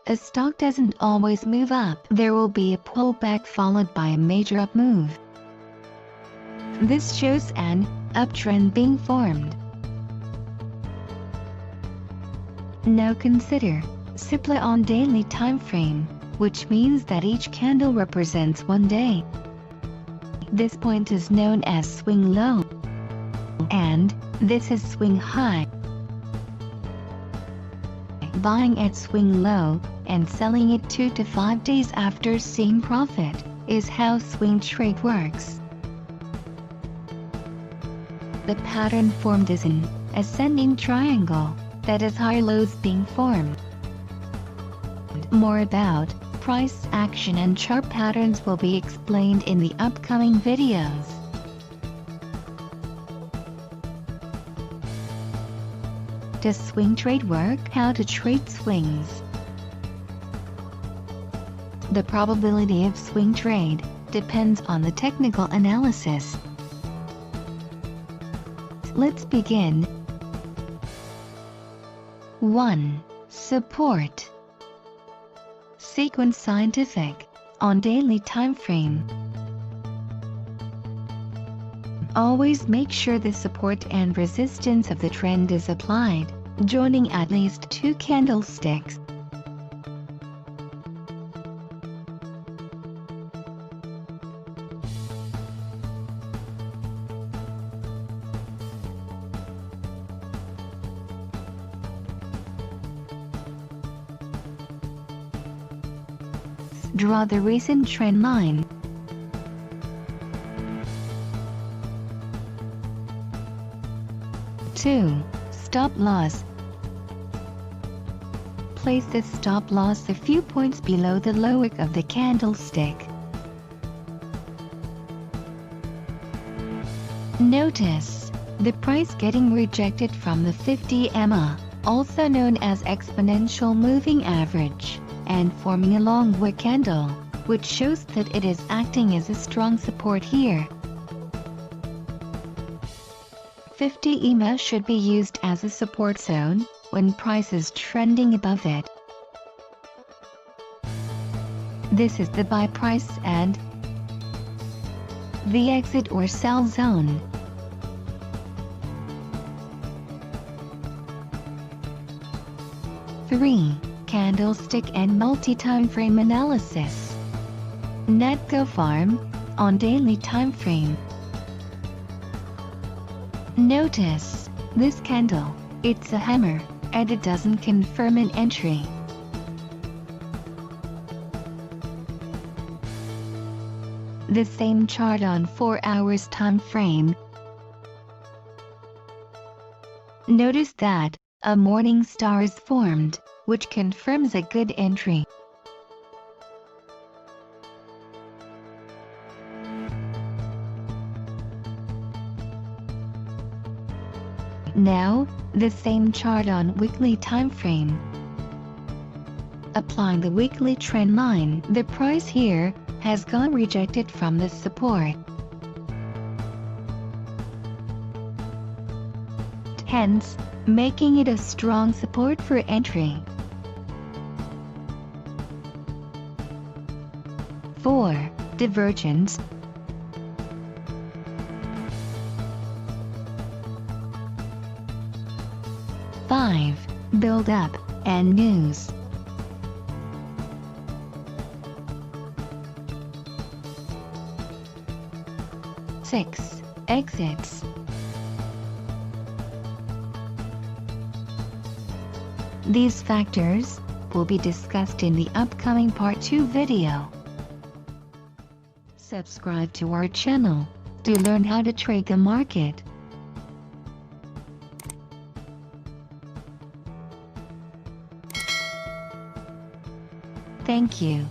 a stock doesn't always move up. There will be a pullback followed by a major up move. This shows an uptrend being formed. Now consider supply on daily time frame, which means that each candle represents one day. This point is known as swing low, and this is swing high. Buying at swing low and selling it 2 to 5 days after seeing profit is how swing trade works. The pattern formed is an ascending triangle that has high lows being formed. More about price action and chart patterns will be explained in the upcoming videos. Does swing trade work? How to trade swings. The probability of swing trade depends on the technical analysis. Let's begin. 1. Support. Sequence scientific, on daily time frame. Always make sure the support and resistance of the trend is applied, joining at least 2 candlesticks. Draw the recent trend line. Two. Stop loss. Place the stop loss a few points below the low wick of the candlestick. Notice the price getting rejected from the 50 EMA, also known as exponential moving average, and forming a long wick candle, which shows that it is acting as a strong support here. 50 EMA should be used as a support zone when price is trending above it. This is the buy price and the exit or sell zone. Three. Candlestick and multi-time frame analysis. Netco Farm, on daily time frame. Notice this candle, it's a hammer, and it doesn't confirm an entry. The same chart on 4 hours time frame. Notice that a morning star is formed, which confirms a good entry. Now, the same chart on weekly time frame. Applying the weekly trend line, the price here has gone rejected from the support. Hence, making it a strong support for entry. 4. Divergence. Five. Build up and news. 6. Exits. These factors will be discussed in the upcoming Part 2 video. Subscribe to our channel to learn how to trade the market. Thank you.